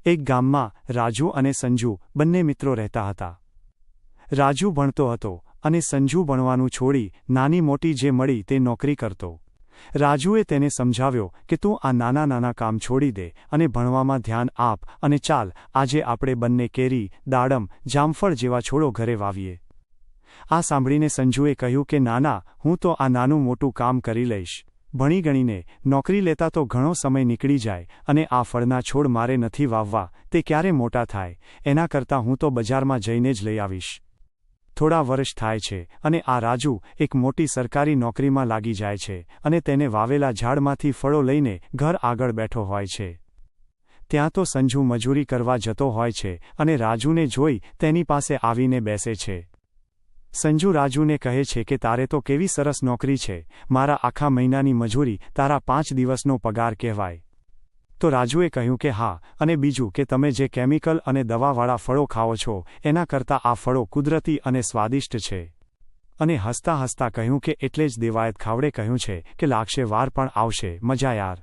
એક ગામમાં રાજુ અને સંજુ બંને મિત્રો રહેતા હતા. રાજુ ભણતો હતો અને સંજુ ભણવાનું છોડી નાની મોટી જે મળી તે નોકરી કરતો. રાજુએ તેને સમજાવ્યો કે તું આ નાના નાના કામ છોડી દે અને ભણવામાં ધ્યાન આપ અને ચાલ આજે આપણે બંને કેરી, દાડમ, જામફળ જેવા છોડો ઘરે વાવીએ. આ સાંભળીને સંજુએ કહ્યું કે નાના, હું તો આ નાનું મોટું કામ કરી લઈશ. ભણી ગણીને નોકરી લેતા તો ઘણો સમય નીકળી જાય અને આ ફળના છોડ મારે નથી વાવવા, તે ક્યારે મોટા થાય, એના કરતાં હું તો બજારમાં જઈને જ લઈ આવીશ. થોડા વર્ષ થાય છે અને આ રાજુ એક મોટી સરકારી નોકરીમાં લાગી જાય છે અને તેને વાવેલા ઝાડમાંથી ફળો લઈને ઘર આગળ બેઠો હોય છે. ત્યાં તો સંજુ મજૂરી કરવા જતો હોય છે અને રાજુને જોઈ તેની પાસે આવીને બેસે છે. સંજુ રાજુને કહે છે કે તારે તો કેવી સરસ નોકરી છે, મારા આખા મહિનાની મજૂરી તારા 5 દિવસનો પગાર કહેવાય. તો રાજુએ કહ્યું કે હા, અને બીજું કે તમે જે કેમિકલ અને દવાવાળા ફળો ખાઓ છો એના કરતાં આ ફળો કુદરતી અને સ્વાદિષ્ટ છે. અને હસતા હસતા કહ્યું કે એટલે જ દેવાયત ખાવડે કહ્યું છે કે લાગશે વાર પણ આવશે મજા યાર.